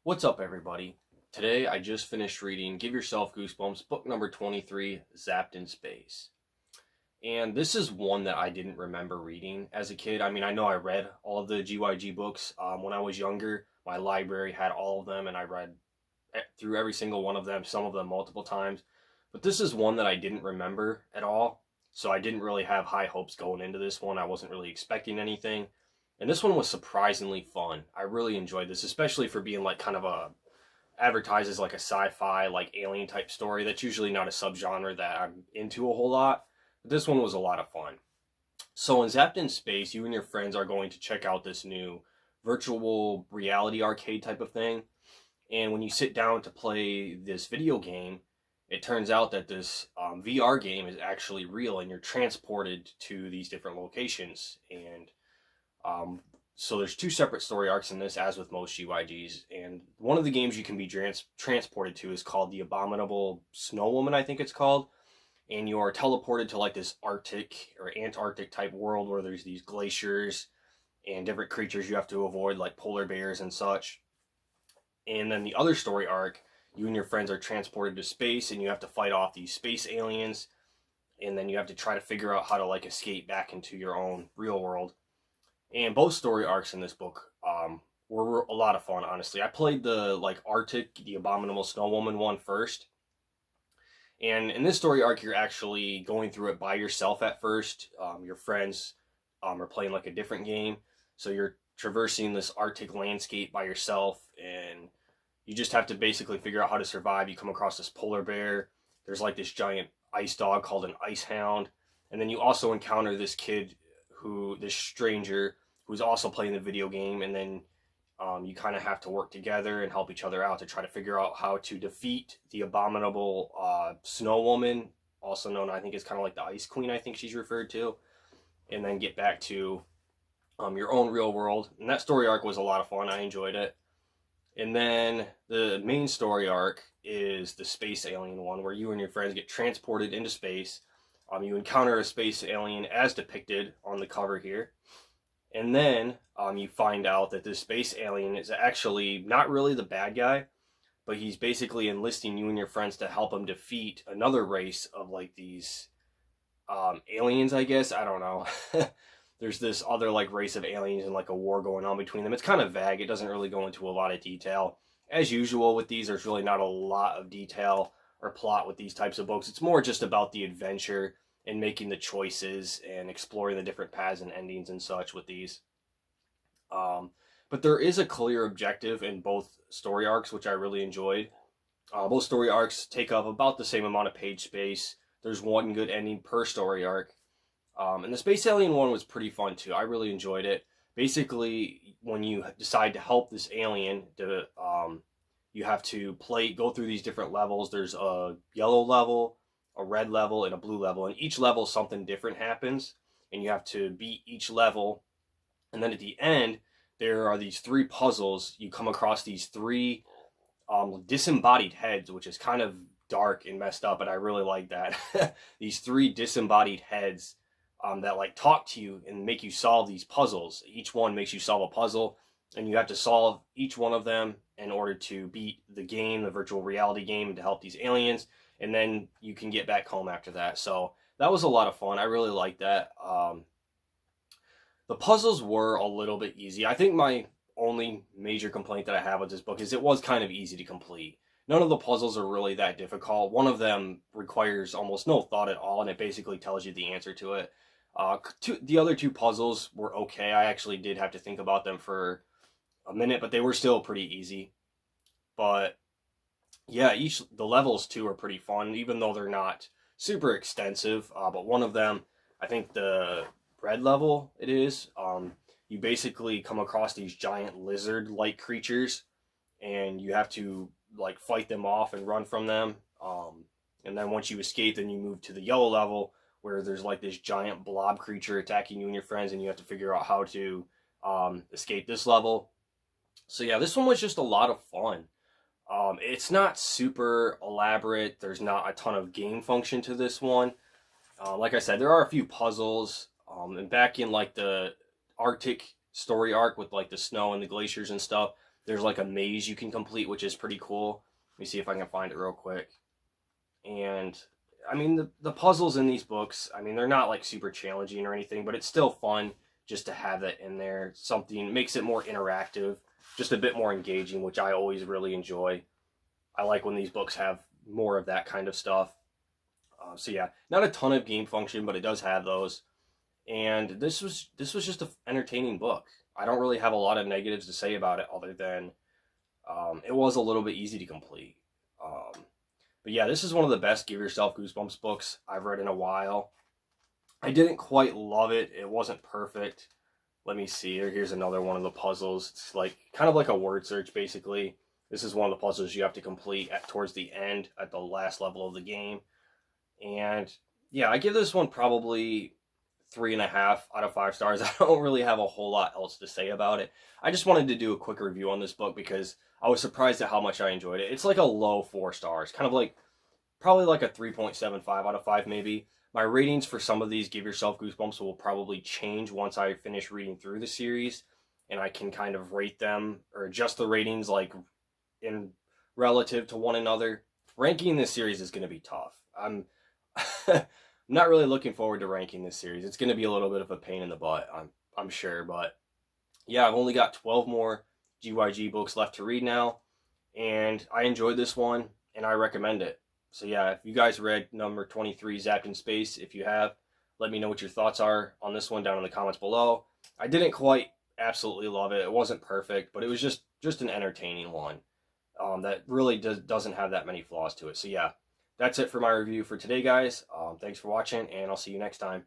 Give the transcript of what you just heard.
What's up, everybody? Today I just finished reading Give Yourself Goosebumps, book number 23, Zapped in Space. And this is one that I didn't remember reading as a kid. I mean, I know I read all of the GYG books when I was younger. My library had all of them, and I read through every single one of them, some of them multiple times. But this is one that I didn't remember at all, so I didn't really have high hopes going into this one. I wasn't really expecting anything. And this one was surprisingly fun. I really enjoyed this, especially for being like kind of a advertised as like a sci-fi, like alien type story. That's usually not a subgenre that I'm into a whole lot. But this one was a lot of fun. So in Zapped in Space, you and your friends are going to check out this new virtual reality arcade type of thing. And when you sit down to play this video game, it turns out that this VR game is actually real, and you're transported to these different locations. And so there's two separate story arcs in this, as with most GYGs, and one of the games you can be transported to is called the Abominable Snow Woman, I think it's called, and you are teleported to like this Arctic or Antarctic type world where there's these glaciers and different creatures you have to avoid, like polar bears and such. And then the other story arc, you and your friends are transported to space, and you have to fight off these space aliens, and then you have to try to figure out how to like escape back into your own real world. And both story arcs in this book were a lot of fun, honestly. I played the like Arctic, the Abominable Snow Woman one first. And in this story arc, you're actually going through it by yourself at first. Your friends are playing like a different game. So you're traversing this Arctic landscape by yourself, and you just have to basically figure out how to survive. You come across this polar bear. There's like this giant ice dog called an ice hound. And then you also encounter this this stranger who's also playing the video game, and then you kind of have to work together and help each other out to try to figure out how to defeat the abominable Snow Woman, also known, I think, as kind of like the Ice Queen, I think she's referred to, and then get back to your own real world. And that story arc was a lot of fun. I enjoyed it. And then the main story arc is the space alien one, where you and your friends get transported into space. You encounter a space alien as depicted on the cover here. And then you find out that this space alien is actually not really the bad guy, but he's basically enlisting you and your friends to help him defeat another race of like these aliens, I guess. I don't know. There's this other like race of aliens and like a war going on between them. It's kind of vague. It doesn't really go into a lot of detail. As usual with these, there's really not a lot of detail or plot with these types of books. It's more just about the adventure and making the choices and exploring the different paths and endings and such with these. But there is a clear objective in both story arcs, which I really enjoyed. Both story arcs take up about the same amount of page space. There's one good ending per story arc. And the Space Alien one was pretty fun too. I really enjoyed it. Basically, when you decide to help this alien, you have to go through these different levels. There's a yellow level, a red level, and a blue level. And each level, something different happens. And you have to beat each level. And then at the end, there are these three puzzles. You come across these three disembodied heads, which is kind of dark and messed up, but I really like that. These three disembodied heads that like talk to you and make you solve these puzzles. Each one makes you solve a puzzle, and you have to solve each one of them in order to beat the game, the virtual reality game, and to help these aliens. And then you can get back home after that. So that was a lot of fun. I really liked that. The puzzles were a little bit easy. I think my only major complaint that I have with this book is it was kind of easy to complete. None of the puzzles are really that difficult. One of them requires almost no thought at all, and it basically tells you the answer to it. The other two puzzles were okay. I actually did have to think about them for a minute, but they were still pretty easy. But yeah, the levels too are pretty fun, even though they're not super extensive. But one of them, I think the red level it is, you basically come across these giant lizard-like creatures, and you have to like fight them off and run from them. And then once you escape, then you move to the yellow level, where there's like this giant blob creature attacking you and your friends, and you have to figure out how to escape this level. So yeah, this one was just a lot of fun. It's not super elaborate. There's not a ton of game function to this one. Like I said, there are a few puzzles. And back in like the Arctic story arc with like the snow and the glaciers and stuff, There's like a maze you can complete, which is pretty cool. Let me see if I can find it real quick. And I mean, the puzzles in these books, I mean, they're not like super challenging or anything, but it's still fun just to have that in there. Something makes it more interactive, just a bit more engaging, which I always really enjoy. I like when these books have more of that kind of stuff. So yeah, not a ton of game function, but it does have those. And this was just an entertaining book. I don't really have a lot of negatives to say about it, other than it was a little bit easy to complete. But yeah, this is one of the best Give Yourself Goosebumps books I've read in a while. I didn't quite love it. It wasn't perfect. Let me see. Here's another one of the puzzles. It's like kind of like a word search, basically. This is one of the puzzles you have to complete towards the end, at the last level of the game. And yeah, I give this one probably 3.5 out of 5 stars. I don't really have a whole lot else to say about it. I just wanted to do a quick review on this book because I was surprised at how much I enjoyed it. It's like a low 4 stars, kind of like probably like a 3.75 out of 5 maybe. My ratings for some of these Give Yourself Goosebumps will probably change once I finish reading through the series, and I can kind of rate them or adjust the ratings like in relative to one another. Ranking this series is going to be tough. I'm not really looking forward to ranking this series. It's going to be a little bit of a pain in the butt, I'm sure, but yeah, I've only got 12 more GYG books left to read now, and I enjoyed this one and I recommend it. So yeah, if you guys read number 23, Zapped in Space, if you have, let me know what your thoughts are on this one down in the comments below. I didn't quite absolutely love it. It wasn't perfect, but it was just an entertaining one that really doesn't have that many flaws to it. So yeah, that's it for my review for today, guys. Thanks for watching, and I'll see you next time.